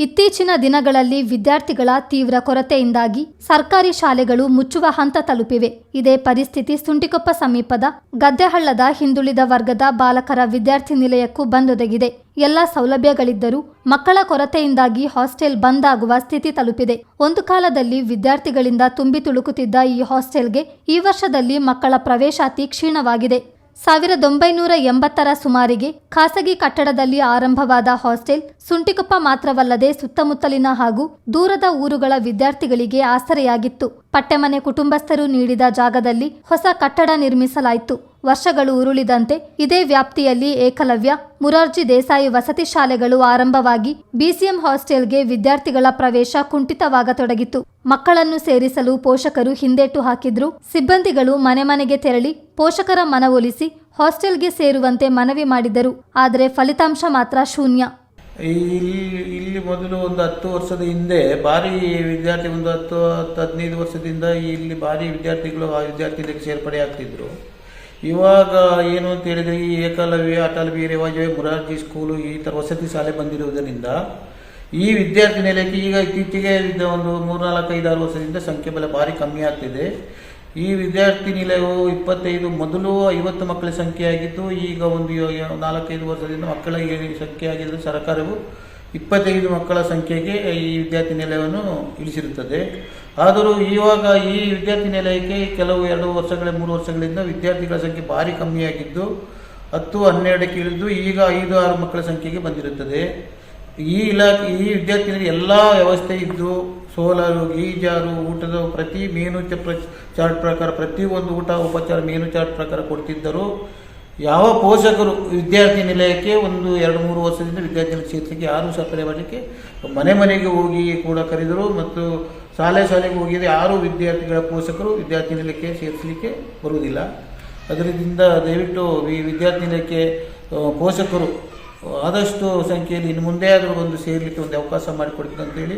ಇತ್ತೀಚಿನ ದಿನಗಳಲ್ಲಿ ವಿದ್ಯಾರ್ಥಿಗಳ ತೀವ್ರ ಕೊರತೆಯಿಂದಾಗಿ ಸರ್ಕಾರಿ ಶಾಲೆಗಳು ಮುಚ್ಚುವ ಹಂತ ತಲುಪಿವೆ. ಇದೇ ಪರಿಸ್ಥಿತಿ ಸುಂಟಿಕೊಪ್ಪ ಸಮೀಪದ ಗದ್ದೆಹಳ್ಳದ ಹಿಂದುಳಿದ ವರ್ಗದ ಬಾಲಕರ ವಿದ್ಯಾರ್ಥಿ ನಿಲಯಕ್ಕೂ ಬಂದೊದಗಿದೆ. ಎಲ್ಲ ಸೌಲಭ್ಯಗಳಿದ್ದರೂ ಮಕ್ಕಳ ಕೊರತೆಯಿಂದಾಗಿ ಹಾಸ್ಟೆಲ್ ಬಂದ್ ಆಗುವ ಸ್ಥಿತಿ ತಲುಪಿದೆ. ಒಂದು ಕಾಲದಲ್ಲಿ ವಿದ್ಯಾರ್ಥಿಗಳಿಂದ ತುಂಬಿ ತುಳುಕುತ್ತಿದ್ದ ಈ ಹಾಸ್ಟೆಲ್ಗೆ ಈ ವರ್ಷದಲ್ಲಿ ಮಕ್ಕಳ ಪ್ರವೇಶಾತಿ ಕ್ಷೀಣವಾಗಿದೆ. 1980ರ ಸುಮಾರಿಗೆ ಖಾಸಗಿ ಕಟ್ಟಡದಲ್ಲಿ ಆರಂಭವಾದ ಹಾಸ್ಟೆಲ್ ಸುಂಟಿಕೊಪ್ಪ ಮಾತ್ರವಲ್ಲದೆ ಸುತ್ತಮುತ್ತಲಿನ ಹಾಗೂ ದೂರದ ಊರುಗಳ ವಿದ್ಯಾರ್ಥಿಗಳಿಗೆ ಆಸರೆಯಾಗಿತ್ತು. ಪಟ್ಟೆಮನೆ ಕುಟುಂಬಸ್ಥರು ನೀಡಿದ ಜಾಗದಲ್ಲಿ ಹೊಸ ಕಟ್ಟಡ ನಿರ್ಮಿಸಲಾಯಿತು. ವರ್ಷಗಳು ಉರುಳಿದಂತೆ ಇದೇ ವ್ಯಾಪ್ತಿಯಲ್ಲಿ ಏಕಲವ್ಯ, ಮುರಾರ್ಜಿ ದೇಸಾಯಿ ವಸತಿ ಶಾಲೆಗಳು ಆರಂಭವಾಗಿ ಬಿಸಿಎಂ ಹಾಸ್ಟೆಲ್ಗೆ ವಿದ್ಯಾರ್ಥಿಗಳ ಪ್ರವೇಶ ಕುಂಠಿತವಾಗತೊಡಗಿತು. ಮಕ್ಕಳನ್ನು ಸೇರಿಸಲು ಪೋಷಕರು ಹಿಂದೇಟು ಹಾಕಿದ್ರು. ಸಿಬ್ಬಂದಿಗಳು ಮನೆ ಮನೆಗೆ ತೆರಳಿ ಪೋಷಕರ ಮನವೊಲಿಸಿ ಹಾಸ್ಟೆಲ್ಗೆ ಸೇರುವಂತೆ ಮನವಿ ಮಾಡಿದರು. ಆದರೆ ಫಲಿತಾಂಶ ಮಾತ್ರ ಶೂನ್ಯ. ಇಲ್ಲಿ ಮೊದಲು ಒಂದು 10 ವರ್ಷದ ಹಿಂದೆ ಭಾರಿ ವಿದ್ಯಾರ್ಥಿ, ಒಂದು 10-15 ವರ್ಷದಿಂದ ಇಲ್ಲಿ ಭಾರಿ ವಿದ್ಯಾರ್ಥಿಗಳು ಆ ವಿದ್ಯಾರ್ಥಿಗಳಿಗೆ ಸೇರ್ಪಡೆ ಆಗ್ತಿದ್ರು. ಇವಾಗ ಏನು ಅಂತ ಹೇಳಿದರೆ ಈ ಏಕಲವ್ಯ, ಅಟಲ್ ಬಿಹಾರಿ ವಾಜಪೇಯಿ, ಮುರಾರ್ಜಿ ಸ್ಕೂಲು ಈ ಥರ ವಸತಿ ಶಾಲೆ ಬಂದಿರುವುದರಿಂದ ಈ ವಿದ್ಯಾರ್ಥಿ ನಿಲಯಕ್ಕೆ ಈಗ ಇತ್ತೀಚೆಗೆ ಒಂದು 3-4-5-6 ವರ್ಷದಿಂದ ಸಂಖ್ಯೆ ಬಲ ಭಾರಿ ಕಮ್ಮಿ ಆಗ್ತಿದೆ. ಈ ವಿದ್ಯಾರ್ಥಿ ನಿಲಯವು 25 ಮೊದಲು 50 ಮಕ್ಕಳ ಸಂಖ್ಯೆ ಆಗಿತ್ತು. ಈಗ ಒಂದು 4-5 ವರ್ಷದಿಂದ ಮಕ್ಕಳ ಸಂಖ್ಯೆ ಆಗಿದ್ದು ಸರ್ಕಾರವು 25 ಮಕ್ಕಳ ಸಂಖ್ಯೆಗೆ ಈ ವಿದ್ಯಾರ್ಥಿ ನಿಲಯವನ್ನು ಇಳಿಸಿರುತ್ತದೆ. ಆದರೂ ಇವಾಗ ಈ ವಿದ್ಯಾರ್ಥಿ ನಿಲಯಕ್ಕೆ ಕೆಲವು 2 ವರ್ಷಗಳ 3 ವರ್ಷಗಳಿಂದ ವಿದ್ಯಾರ್ಥಿಗಳ ಸಂಖ್ಯೆ ಭಾರಿ ಕಮ್ಮಿಯಾಗಿದ್ದು 10-12ಕ್ಕೆ ಇಳಿದು ಈಗ 5-6 ಮಕ್ಕಳ ಸಂಖ್ಯೆಗೆ ಬಂದಿರುತ್ತದೆ. ಈ ವಿದ್ಯಾರ್ಥಿ ನಿಲಯ ಎಲ್ಲ ವ್ಯವಸ್ಥೆ ಇದ್ದು ಸೋಲಾರು, ಗೀಜಾರು, ಊಟದ ಪ್ರತಿ ಮೆನು ಚಾರ್ಟ್ ಪ್ರಕಾರ ಪ್ರತಿಯೊಂದು ಊಟ ಉಪಚಾರ ಮೆನು ಚಾರ್ಟ್ ಪ್ರಕಾರ ಕೊಡ್ತಿದ್ದರು. ಯಾವ ಪೋಷಕರು ವಿದ್ಯಾರ್ಥಿ ನಿಲಯಕ್ಕೆ ಒಂದು 2-3 ವರ್ಷದಿಂದ ವಿದ್ಯಾರ್ಥಿಗಳ ಸೇರಿಸಲಿಕ್ಕೆ ಯಾರೂ ಸಫಲ ಮಾಡಲಿಕ್ಕೆ ಮನೆ ಮನೆಗೆ ಹೋಗಿ ಕೂಡ ಕರೆದರು ಮತ್ತು ಶಾಲೆಗೆ ಹೋಗಿದ್ರೆ ಯಾರೂ ವಿದ್ಯಾರ್ಥಿಗಳ ಪೋಷಕರು ವಿದ್ಯಾರ್ಥಿ ನಿಲಯಕ್ಕೆ ಸೇರಿಸಲಿಕ್ಕೆ ಬರುವುದಿಲ್ಲ. ಅದರಿಂದ ದಯವಿಟ್ಟು ಈ ವಿದ್ಯಾರ್ಥಿ ನಿಲಯಕ್ಕೆ ಪೋಷಕರು ಆದಷ್ಟು ಸಂಖ್ಯೆಯಲ್ಲಿ ಇನ್ನು ಮುಂದೆ ಆದರೂ ಒಂದು ಸೇರಲಿಕ್ಕೆ ಒಂದು ಅವಕಾಶ ಮಾಡಿಕೊಡ್ತೀನಿ ಅಂತೇಳಿ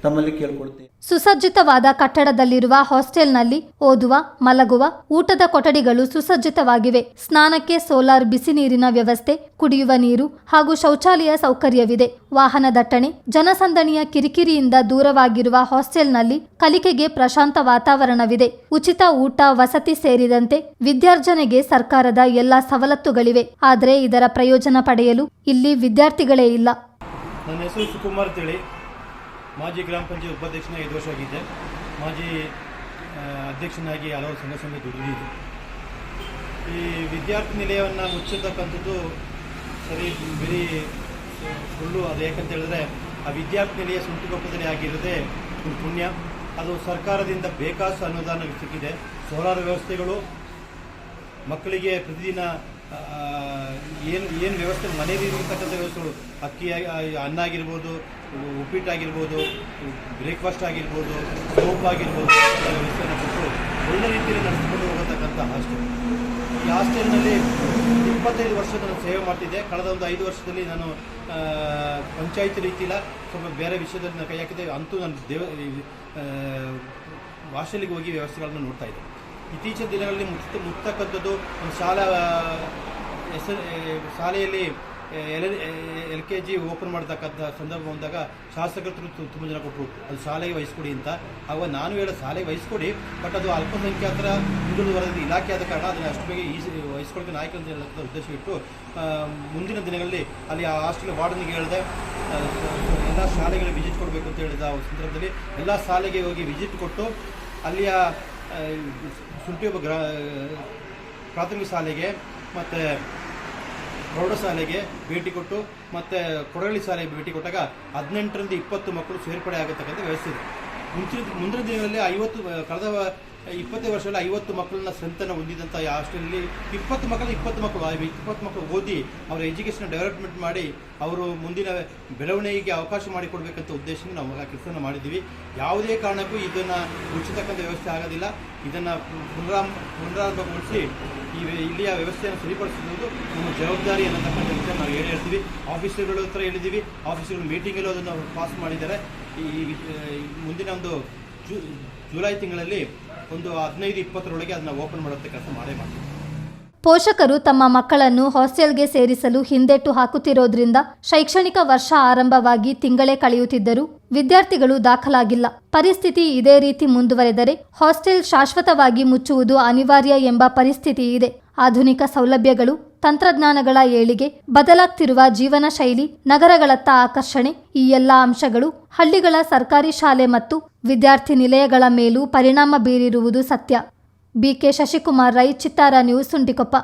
ತಮ್ಮಲ್ಲಿ ಕೇಳ್ಕೊಳ್ತೇವೆ. ಸುಸಜ್ಜಿತವಾದ ಕಟ್ಟಡದಲ್ಲಿರುವ ಹಾಸ್ಟೆಲ್ನಲ್ಲಿ ಓದುವ, ಮಲಗುವ, ಊಟದ ಕೊಠಡಿಗಳು ಸುಸಜ್ಜಿತವಾಗಿವೆ. ಸ್ನಾನಕ್ಕೆ ಸೋಲಾರ್ ಬಿಸಿ ನೀರಿನ ವ್ಯವಸ್ಥೆ, ಕುಡಿಯುವ ನೀರು ಹಾಗೂ ಶೌಚಾಲಯ ಸೌಕರ್ಯವಿದೆ. ವಾಹನ ದಟ್ಟಣೆ, ಜನಸಂದಣಿಯ ಕಿರಿಕಿರಿಯಿಂದ ದೂರವಾಗಿರುವ ಹಾಸ್ಟೆಲ್ನಲ್ಲಿ ಕಲಿಕೆಗೆ ಪ್ರಶಾಂತ ವಾತಾವರಣವಿದೆ. ಉಚಿತ ಊಟ, ವಸತಿ ಸೇರಿದಂತೆ ವಿದ್ಯಾರ್ಜನೆಗೆ ಸರ್ಕಾರದ ಎಲ್ಲಾ ಸವಲತ್ತುಗಳಿವೆ. ಆದರೆ ಇದರ ಪ್ರಯೋಜನ ಪಡೆಯಲು ಇಲ್ಲಿ ವಿದ್ಯಾರ್ಥಿಗಳೇ ಇಲ್ಲ. ನನ್ನ ಹೆಸರು ಸುಕುಮಾರ್ ತಿಳಿ, ಮಾಜಿ ಗ್ರಾಮ ಪಂಚಾಯತ್ ಉಪಾಧ್ಯಕ್ಷನಾಗಿ 5 ವರ್ಷ ಆಗಿದ್ದೆ. ಮಾಜಿ ಅಧ್ಯಕ್ಷನಾಗಿ ಹಲವಾರು ಸಂಘ ದುಡಿದಿದ್ದೆ. ಈ ವಿದ್ಯಾರ್ಥಿ ನಿಲಯವನ್ನು ಮುಚ್ಚತಕ್ಕಂಥದ್ದು ಸರಿ ಬರೀ ಸುಳ್ಳು. ಅದು ಯಾಕಂತ ಹೇಳಿದ್ರೆ ಆ ವಿದ್ಯಾರ್ಥಿ ನಿಲಯ ಸುಂಟಿಕೊಪ್ಪದಲ್ಲಿ ಆಗಿರೋದೇ ಒಂದು ಪುಣ್ಯ. ಅದು ಸರ್ಕಾರದಿಂದ ಬೇಕಾದಷ್ಟು ಅನುದಾನ ಸಿಕ್ಕಿದೆ. ಸೋಲಾರ್ ವ್ಯವಸ್ಥೆಗಳು, ಮಕ್ಕಳಿಗೆ ಪ್ರತಿದಿನ ಏನು ವ್ಯವಸ್ಥೆ ಮನೆಯಲ್ಲಿ ಇರತಕ್ಕಂಥ ವ್ಯವಸ್ಥೆಗಳು, ಅಕ್ಕಿ ಅನ್ನ ಆಗಿರ್ಬೋದು, ಉಪ್ಪಿಟ್ಟಾಗಿರ್ಬೋದು, ಬ್ರೇಕ್ಫಾಸ್ಟ್ ಆಗಿರ್ಬೋದು, ಸೋಪ್ ಆಗಿರ್ಬೋದು, ವ್ಯವಸ್ಥೆಯನ್ನು ಕೊಟ್ಟು ಒಳ್ಳೆ ರೀತಿಯಲ್ಲಿ ನಡೆಸಿಕೊಂಡು ಹೋಗತಕ್ಕಂಥ ಹಾಸ್ಟೆಲ್. ಈ ಹಾಸ್ಟೆಲ್ನಲ್ಲಿ 25 ವರ್ಷದ ನಾನು ಸೇವೆ ಮಾಡ್ತಿದ್ದೆ. ಕಳೆದ ಒಂದು 5 ವರ್ಷದಲ್ಲಿ ನಾನು ಪಂಚಾಯತ್ ರೀತಿಯಿಲ್ಲ ಸ್ವಲ್ಪ ಬೇರೆ ವಿಷಯದಲ್ಲಿ ನಾನು ಕೈ ಹಾಕಿದ್ದೆ. ಅಂತೂ ನಾನು ಹಾಸ್ಟೆಲಿಗೆ ಹೋಗಿ ವ್ಯವಸ್ಥೆಗಳನ್ನು ನೋಡ್ತಾ ಇದ್ದೆ. ಇತ್ತೀಚಿನ ದಿನಗಳಲ್ಲಿ ಮುಚ್ಚತಕ್ಕಂಥದ್ದು ಒಂದು ಶಾಲೆಯಲ್ಲಿ LKG ಓಪನ್ ಮಾಡತಕ್ಕಂಥ ಸಂದರ್ಭ ಬಂದಾಗ ಶಾಸಕರು ತುಂಬ ಜನ ಕೊಟ್ಟರು ಅದು ಶಾಲೆಗೆ ವಹಿಸ್ಕೊಡಿ ಅಂತ. ಆವಾಗ ನಾನು ಹೇಳೋ ಶಾಲೆಗೆ ವಹಿಸ್ಕೊಡಿ, ಬಟ್ ಅದು ಅಲ್ಪಸಂಖ್ಯಾತರ ಹಿಂದುಳಿದ ವರದಿ ಇಲಾಖೆ ಆದ ಕಾರಣ ಅದನ್ನು ಅಷ್ಟು ಬೇಗ ವಹಿಸ್ಕೊಳ್ತೀನಿ ಆಯ್ಕೆ ಅಂತ ಹೇಳೋಂಥ ಉದ್ದೇಶ ಇಟ್ಟು ಮುಂದಿನ ದಿನಗಳಲ್ಲಿ ಅಲ್ಲಿ ಆ ಹಾಸ್ಟೆಲ್ ವಾರ್ಡನಿಗೆ ಹೇಳಿದೆ ಎಲ್ಲ ಶಾಲೆಗಳಿಗೆ ವಿಸಿಟ್ ಕೊಡಬೇಕು ಅಂತ ಹೇಳಿದ ಸಂದರ್ಭದಲ್ಲಿ ಎಲ್ಲ ಶಾಲೆಗೆ ಹೋಗಿ ವಿಸಿಟ್ ಕೊಟ್ಟು ಅಲ್ಲಿಯ ಸುಂಟಿಕೊಪ್ಪ ಪ್ರಾಥಮಿಕ ಶಾಲೆಗೆ ಮತ್ತು ಪ್ರೌಢಶಾಲೆಗೆ ಭೇಟಿ ಕೊಟ್ಟು ಮತ್ತು ಕೊಡಗಳಿ ಶಾಲೆಗೆ ಭೇಟಿ ಕೊಟ್ಟಾಗ 18ರಿಂದ 20 ಮಕ್ಕಳು ಸೇರ್ಪಡೆ ಆಗತಕ್ಕಂಥ ವ್ಯವಸ್ಥೆ ಇದೆ. ಮುಂದಿನ ದಿನಗಳಲ್ಲಿ ಕಳೆದ 20 ವರ್ಷಗಳಲ್ಲಿ 50 ಮಕ್ಕಳನ್ನ ಸ್ಟ್ರೆಂತನ್ನು ಹೊಂದಿದಂಥ ಈ ಹಾಸ್ಟೆಲಲ್ಲಿ 20 ಮಕ್ಕಳು ಓದಿ ಅವರ ಎಜುಕೇಷನ್ ಡೆವಲಪ್ಮೆಂಟ್ ಮಾಡಿ ಅವರು ಮುಂದಿನ ಬೆಳವಣಿಗೆಗೆ ಅವಕಾಶ ಮಾಡಿಕೊಡ್ಬೇಕಂತ ಉದ್ದೇಶದಿಂದ ನಾವು ಆ ಕೆಲಸವನ್ನು ಮಾಡಿದ್ದೀವಿ. ಯಾವುದೇ ಕಾರಣಕ್ಕೂ ಇದನ್ನು ಮುಚ್ಚತಕ್ಕಂಥ ವ್ಯವಸ್ಥೆ ಆಗೋದಿಲ್ಲ. ಇದನ್ನು ಪುನರಾರಂಭಗೊಳಿಸಿ ಇಲ್ಲಿಯ ವ್ಯವಸ್ಥೆಯನ್ನು ಸರಿಪಡಿಸುವುದು ನಮ್ಮ ಜವಾಬ್ದಾರಿ ಅನ್ನತಕ್ಕಂಥ ವಿಷಯ ನಾವು ಹೇಳ್ತೀವಿ. ಆಫೀಸರ್ಗಳ ಹತ್ರ ಹೇಳಿದ್ದೀವಿ. ಆಫೀಸರ್ಗಳು ಮೀಟಿಂಗಲ್ಲೂ ಅದನ್ನು ಪಾಸ್ ಮಾಡಿದ್ದಾರೆ. ಈ ಮುಂದಿನ ಒಂದು ಜುಲೈ ತಿಂಗಳಲ್ಲಿ ಒಂದು 15-20ರೊಳಗೆ ಅದನ್ನು ಓಪನ್ ಮಾಡೋಕ್ಕೆ ಕೆಲಸ ಮಾಡೇ ಮಾಡ್ತೀವಿ. ಪೋಷಕರು ತಮ್ಮ ಮಕ್ಕಳನ್ನು ಹಾಸ್ಟೆಲ್ಗೆ ಸೇರಿಸಲು ಹಿಂದೆಟ್ಟು ಹಾಕುತ್ತಿರೋದ್ರಿಂದ ಶೈಕ್ಷಣಿಕ ವರ್ಷ ಆರಂಭವಾಗಿ ತಿಂಗಳೇ ಕಳೆಯುತ್ತಿದ್ದರೂ ವಿದ್ಯಾರ್ಥಿಗಳು ದಾಖಲಾಗಿಲ್ಲ. ಪರಿಸ್ಥಿತಿ ಇದೇ ರೀತಿ ಮುಂದುವರೆದರೆ ಹಾಸ್ಟೆಲ್ ಶಾಶ್ವತವಾಗಿ ಮುಚ್ಚುವುದು ಅನಿವಾರ್ಯ ಎಂಬ ಪರಿಸ್ಥಿತಿ ಇದೆ. ಆಧುನಿಕ ಸೌಲಭ್ಯಗಳು, ತಂತ್ರಜ್ಞಾನಗಳ ಏಳಿಗೆ, ಬದಲಾಗ್ತಿರುವ ಜೀವನ ಶೈಲಿ, ನಗರಗಳತ್ತ ಆಕರ್ಷಣೆ ಈ ಎಲ್ಲ ಅಂಶಗಳು ಹಳ್ಳಿಗಳ ಸರ್ಕಾರಿ ಶಾಲೆ ಮತ್ತು ವಿದ್ಯಾರ್ಥಿ ನಿಲಯಗಳ ಮೇಲೂ ಪರಿಣಾಮ ಬೀರಿರುವುದು ಸತ್ಯ. ಬಿಕೆ ಶಶಿಕುಮಾರ್ ರೈ, ಚಿತ್ತಾರ ನ್ಯೂಸ್, ಸುಂಟಿಕೊಪ್ಪ.